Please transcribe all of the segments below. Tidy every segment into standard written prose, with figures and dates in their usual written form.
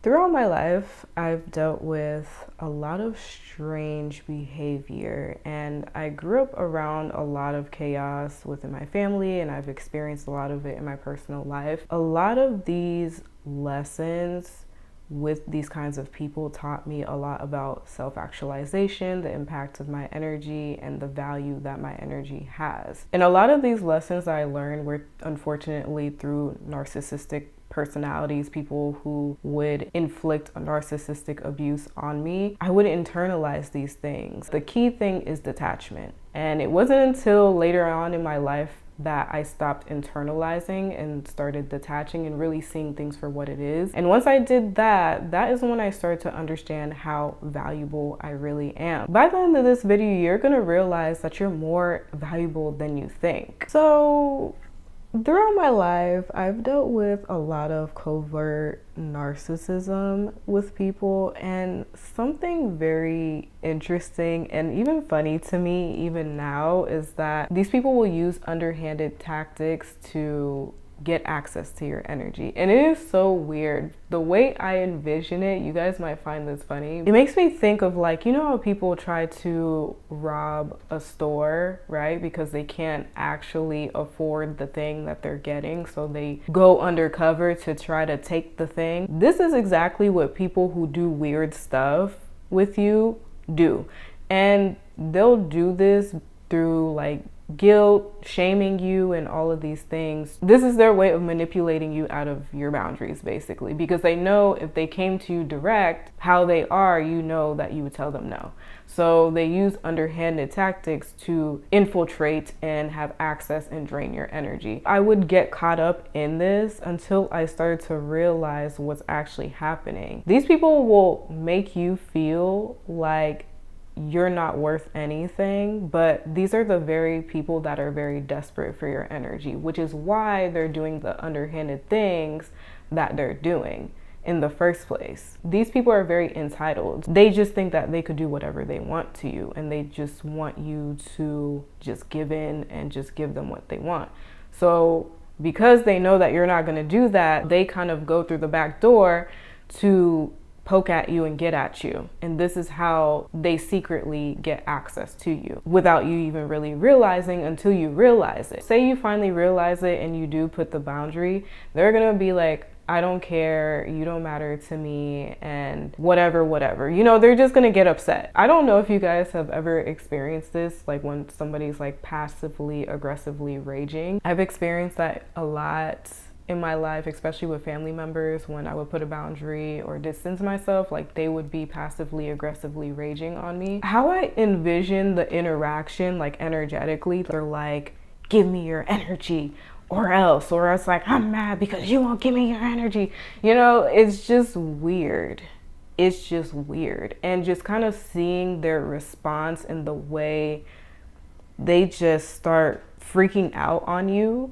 Throughout my life, I've dealt with a lot of strange behavior, and I grew up around a lot of chaos within my family, and I've experienced a lot of it in my personal life. A lot of these lessons with these kinds of people taught me a lot about self-actualization, the impact of my energy, and the value that my energy has. And a lot of these lessons I learned were unfortunately through narcissistic personalities, people who would inflict a narcissistic abuse on me. I would internalize these things. The key thing is detachment. And it wasn't until later on in my life that I stopped internalizing and started detaching and really seeing things for what it is. And once I did that, that is when I started to understand how valuable I really am. By the end of this video, you're gonna realize that you're more valuable than you think. So throughout my life, I've dealt with a lot of covert narcissism with people, and something very interesting and even funny to me even now is that these people will use underhanded tactics to get access to your energy. And it is so weird. The way I envision it, you guys might find this funny. It makes me think of, like, you know how people try to rob a store, right? Because they can't actually afford the thing that they're getting, so they go undercover to try to take the thing. This is exactly what people who do weird stuff with you do. And they'll do this through like guilt, shaming you, and all of these things. This is their way of manipulating you out of your boundaries, basically, because they know if they came to you direct how they are, you know that you would tell them no. So they use underhanded tactics to infiltrate and have access and drain your energy. I would get caught up in this until I started to realize what's actually happening. These people will make you feel like you're not worth anything, but these are the very people that are very desperate for your energy, which is why they're doing the underhanded things that they're doing in the first place. These people are very entitled. They just think that they could do whatever they want to you, and they just want you to just give in and just give them what they want. So because they know that you're not going to do that, they kind of go through the back door to poke at you and get at you. And this is how they secretly get access to you without you even really realizing until you realize it. Say you finally realize it and you do put the boundary, they're gonna be like, I don't care, you don't matter to me, and whatever. You know, they're just gonna get upset. I don't know if you guys have ever experienced this, like when somebody's like passively aggressively raging. I've experienced that a lot in my life, especially with family members. When I would put a boundary or distance myself, like they would be passively aggressively raging on me. How I envision the interaction, like energetically, they're like, give me your energy or else, or it's like, I'm mad because you won't give me your energy. You know, it's just weird. It's just weird. And just kind of seeing their response and the way they just start freaking out on you,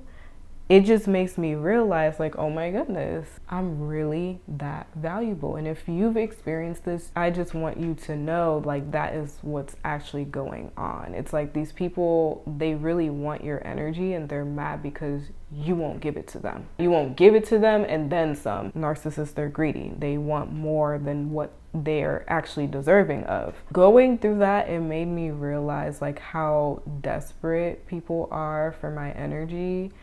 it just makes me realize, like, oh my goodness, I'm really that valuable. And if you've experienced this, I just want you to know, like, that is what's actually going on. It's like these people, they really want your energy, and they're mad because you won't give it to them. You won't give it to them, and then some. Narcissists are greedy. They want more than what they're actually deserving of. Going through that, it made me realize, like, how desperate people are for my energy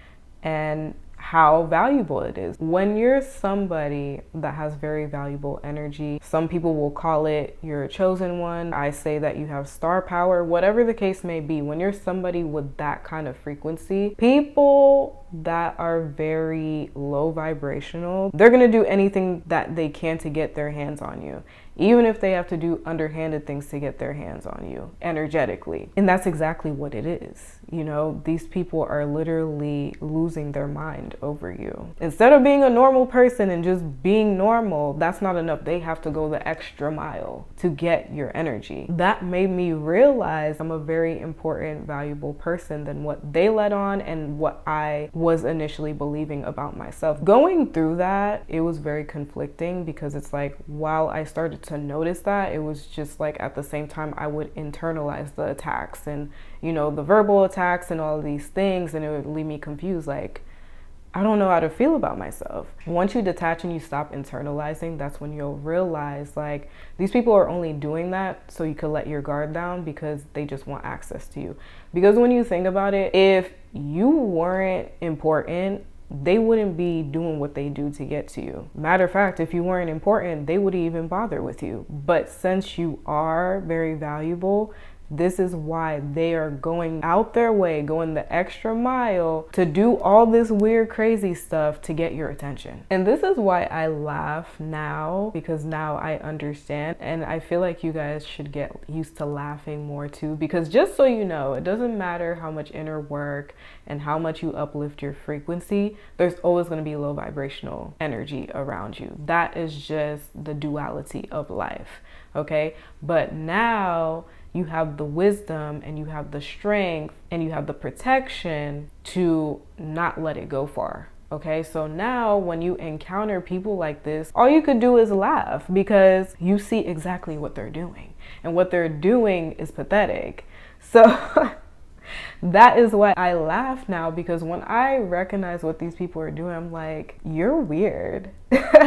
and how valuable it is. When you're somebody that has very valuable energy, some people will call it you're a chosen one. I say that you have star power, whatever the case may be. When you're somebody with that kind of frequency, people that are very low vibrational, they're gonna do anything that they can to get their hands on you, even if they have to do underhanded things to get their hands on you energetically. And that's exactly what it is. You know, these people are literally losing their mind over you. Instead of being a normal person and just being normal, that's not enough. They have to go the extra mile to get your energy. That made me realize I'm a very important, valuable person than what they let on and what I was initially believing about myself. Going through that, it was very conflicting, because it's like, while I started to notice that, it was just like at the same time I would internalize the attacks and, you know, the verbal attacks and all of these things, and it would leave me confused, like, I don't know how to feel about myself. Once you detach and you stop internalizing, that's when you'll realize like these people are only doing that so you could let your guard down because they just want access to you. Because when you think about it, if you weren't important, they wouldn't be doing what they do to get to you. Matter of fact, if you weren't important, they wouldn't even bother with you. But since you are very valuable, this is why they are going out their way, going the extra mile to do all this weird, crazy stuff to get your attention. And this is why I laugh now, because now I understand. And I feel like you guys should get used to laughing more too, because just so you know, it doesn't matter how much inner work and how much you uplift your frequency, there's always going to be low vibrational energy around you. That is just the duality of life. Okay. But now you have the wisdom and you have the strength and you have the protection to not let it go far. Okay, so now when you encounter people like this, all you could do is laugh because you see exactly what they're doing. And what they're doing is pathetic. So that is why I laugh now, because when I recognize what these people are doing, I'm like, you're weird.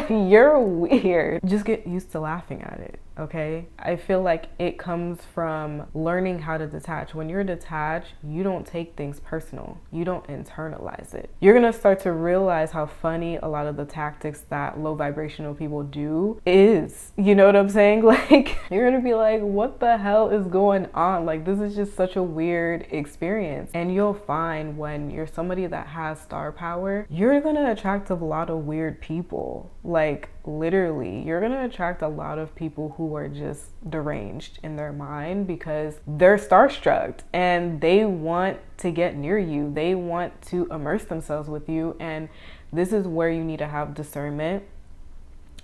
You're weird. Just get used to laughing at it, okay? I feel like it comes from learning how to detach. When you're detached, you don't take things personal. You don't internalize it. You're gonna start to realize how funny a lot of the tactics that low vibrational people do is. You know what I'm saying? Like, you're gonna be like, what the hell is going on? Like, this is just such a weird experience. And you'll find when you're somebody that has star power, you're gonna attract a lot of weird people. Like, literally, you're gonna attract a lot of people who are just deranged in their mind because they're starstruck and they want to get near you. They want to immerse themselves with you. And this is where you need to have discernment.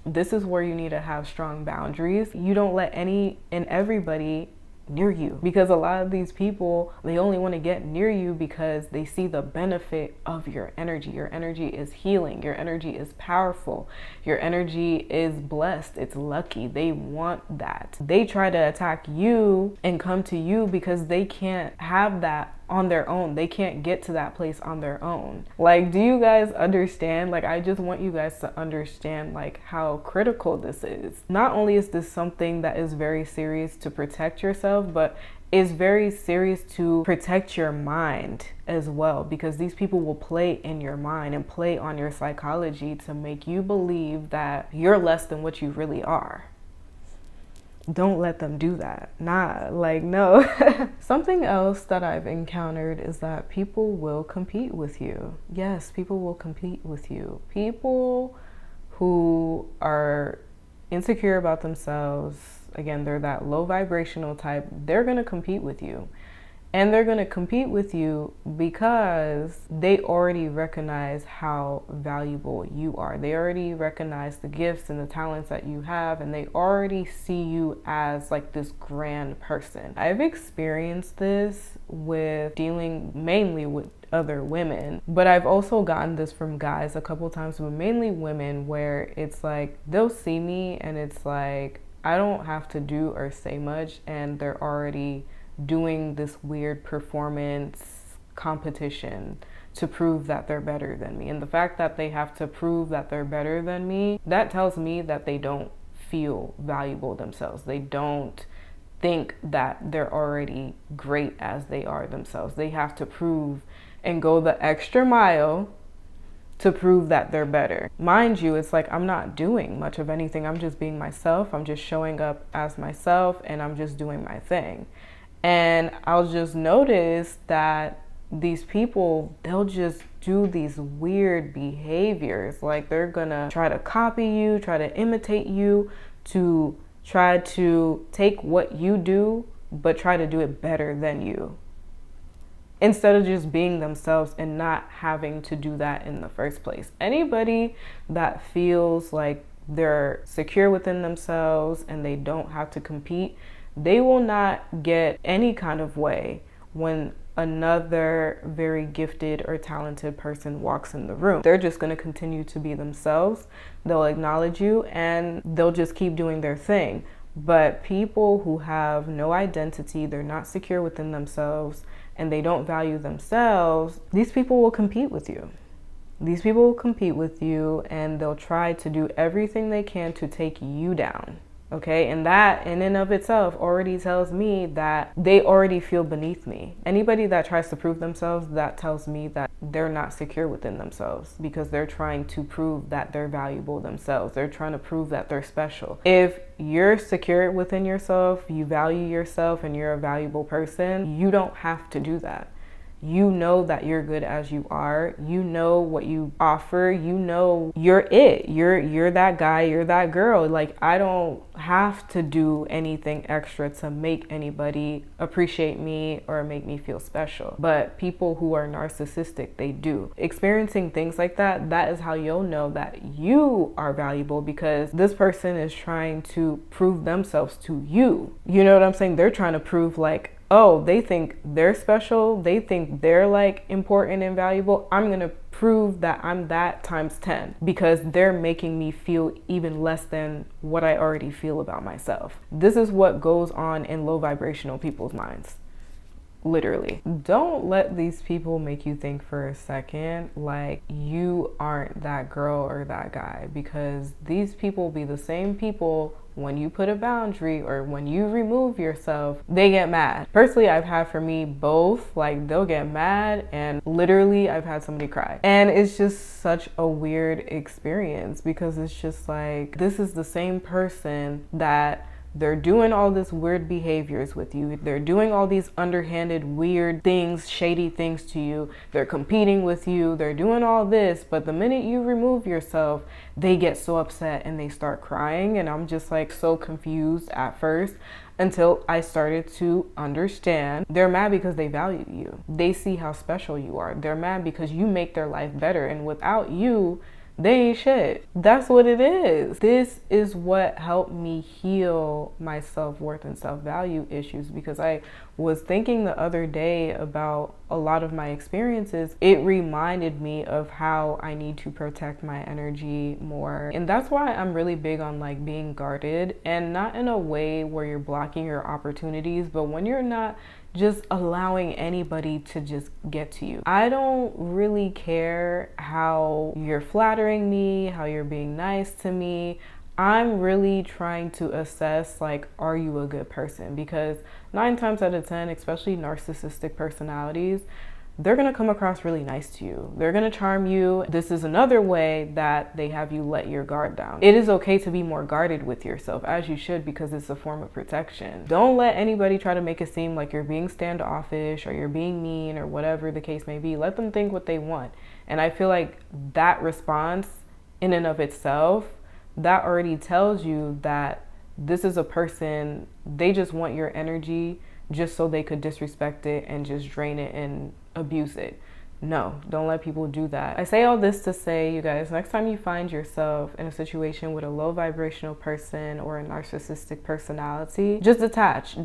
This is where you need to have strong boundaries. You don't let any and everybody near you, because a lot of these people, they only want to get near you because they see the benefit of your energy. Your energy is healing. Your energy is powerful. Your energy is blessed. It's lucky. They want that. They try to attack you and come to you because they can't have that on their own. They can't get to that place on their own. Like, do you guys understand? Like, I just want you guys to understand like how critical this is. Not only is this something that is very serious to protect yourself, but is very serious to protect your mind as well, because these people will play in your mind and play on your psychology to make you believe that you're less than what you really are. Don't let them do that. Nah, like, no. Something else that I've encountered is that people will compete with you. Yes, people will compete with you. People who are insecure about themselves, again, they're that low vibrational type, they're gonna compete with you. And they're going to compete with you because they already recognize how valuable you are. They already recognize the gifts and the talents that you have, and they already see you as like this grand person. I've experienced this with dealing mainly with other women, but I've also gotten this from guys a couple times, but mainly women, where it's like they'll see me and it's like I don't have to do or say much, and they're already doing this weird performance competition to prove that they're better than me. And the fact that they have to prove that they're better than me, that tells me that they don't feel valuable themselves. They don't think that they're already great as they are themselves. They have to prove and go the extra mile to prove that they're better. Mind you, it's like I'm not doing much of anything. I'm just being myself. I'm just showing up as myself, and I'm just doing my thing. And I'll just notice that these people, they'll just do these weird behaviors. Like, they're gonna try to copy you, try to imitate you, to try to take what you do, but try to do it better than you, instead of just being themselves and not having to do that in the first place. Anybody that feels like they're secure within themselves and they don't have to compete, they will not get any kind of way when another very gifted or talented person walks in the room. They're just going to continue to be themselves. They'll acknowledge you and they'll just keep doing their thing. But people who have no identity, they're not secure within themselves, and they don't value themselves, these people will compete with you. These people will compete with you and they'll try to do everything they can to take you down. Okay, and that in and of itself already tells me that they already feel beneath me. Anybody that tries to prove themselves, that tells me that they're not secure within themselves, because they're trying to prove that they're valuable themselves. They're trying to prove that they're special. If you're secure within yourself, you value yourself, and you're a valuable person, you don't have to do that. You know that you're good as you are. You know what you offer. You know you're it. You're that guy, you're that girl. Like, I don't have to do anything extra to make anybody appreciate me or make me feel special. But people who are narcissistic, they do. Experiencing things like that, that is how you'll know that you are valuable, because this person is trying to prove themselves to you. You know what I'm saying? They're trying to prove, like, oh, they think they're special. They think they're like important and valuable. I'm going to prove that I'm that times 10, because they're making me feel even less than what I already feel about myself. This is what goes on in low vibrational people's minds. Literally. Don't let these people make you think for a second like you aren't that girl or that guy, because these people be the same people when you put a boundary or when you remove yourself, they get mad. Personally, I've had for me both, like they'll get mad and literally I've had somebody cry. And it's just such a weird experience, because it's just like, this is the same person that they're doing all this weird behaviors with you. They're doing all these underhanded, weird things, shady things to you. They're competing with you. They're doing all this. But the minute you remove yourself, they get so upset and they start crying. And I'm just like so confused at first, until I started to understand. They're mad because they value you. They see how special you are. They're mad because you make their life better. And without you, they ain't shit. That's what it is. This is what helped me heal my self-worth and self-value issues, because I was thinking the other day about a lot of my experiences. It reminded me of how I need to protect my energy more. And that's why I'm really big on like being guarded, and not in a way where you're blocking your opportunities, but when you're not just allowing anybody to just get to you. I don't really care how you're flattering me, how you're being nice to me. I'm really trying to assess, like, are you a good person? Because 9 times out of 10, especially narcissistic personalities, they're gonna come across really nice to you. They're gonna charm you. This is another way that they have you let your guard down. It is okay to be more guarded with yourself, as you should, because it's a form of protection. Don't let anybody try to make it seem like you're being standoffish or you're being mean or whatever the case may be. Let them think what they want. And I feel like that response in and of itself, that already tells you that this is a person, they just want your energy just so they could disrespect it and just drain it and abuse it. No, don't let people do that. I say all this to say, you guys, next time you find yourself in a situation with a low vibrational person or a narcissistic personality, just detach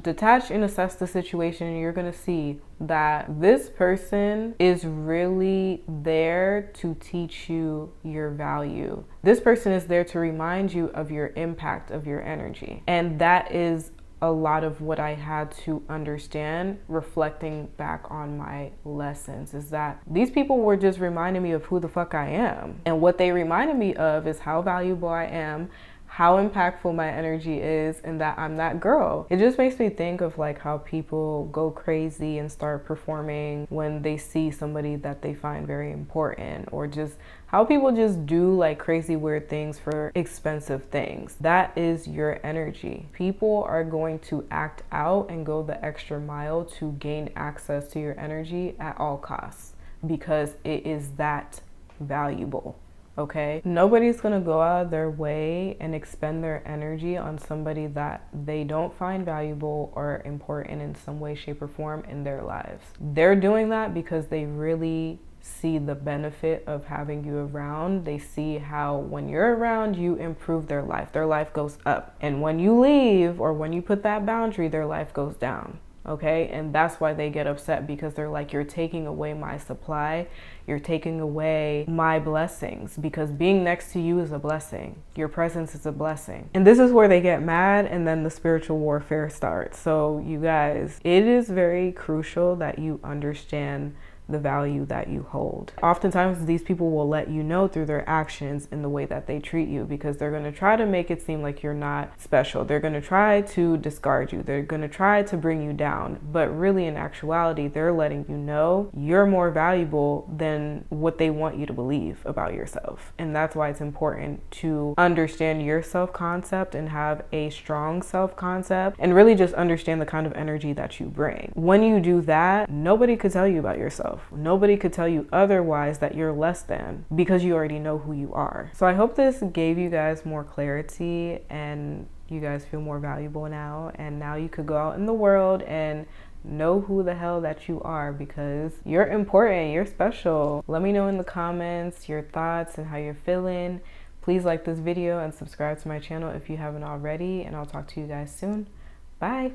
and assess the situation, and you're gonna see that this person is really there to teach you your value. This person is there to remind you of your impact of your energy. And that is a lot of what I had to understand reflecting back on my lessons, is that these people were just reminding me of who the fuck I am. And what they reminded me of is how valuable I am, how impactful my energy is, and that I'm that girl. It just makes me think of like how people go crazy and start performing when they see somebody that they find very important, or just how people just do like crazy weird things for expensive things. That is your energy. People are going to act out and go the extra mile to gain access to your energy at all costs, because it is that valuable. Okay, nobody's gonna go out of their way and expend their energy on somebody that they don't find valuable or important in some way, shape, or form in their lives. They're doing that because they really see the benefit of having you around. They see how when you're around, you improve their life goes up. And when you leave or when you put that boundary, their life goes down. Okay, and that's why they get upset, because they're like, you're taking away my supply, you're taking away my blessings, because being next to you is a blessing. Your presence is a blessing. And this is where they get mad, and then the spiritual warfare starts. So you guys, it is very crucial that you understand the value that you hold. Oftentimes, these people will let you know through their actions in the way that they treat you, because they're going to try to make it seem like you're not special. They're going to try to discard you. They're going to try to bring you down. But really, in actuality, they're letting you know you're more valuable than what they want you to believe about yourself. And that's why it's important to understand your self-concept and have a strong self-concept, and really just understand the kind of energy that you bring. When you do that, nobody could tell you about yourself. Nobody could tell you otherwise that you're less than, because you already know who you are. So I hope this gave you guys more clarity and you guys feel more valuable now. And now you could go out in the world and know who the hell that you are, because you're important, you're special. Let me know in the comments your thoughts and how you're feeling. Please like this video and subscribe to my channel if you haven't already, and I'll talk to you guys soon. Bye.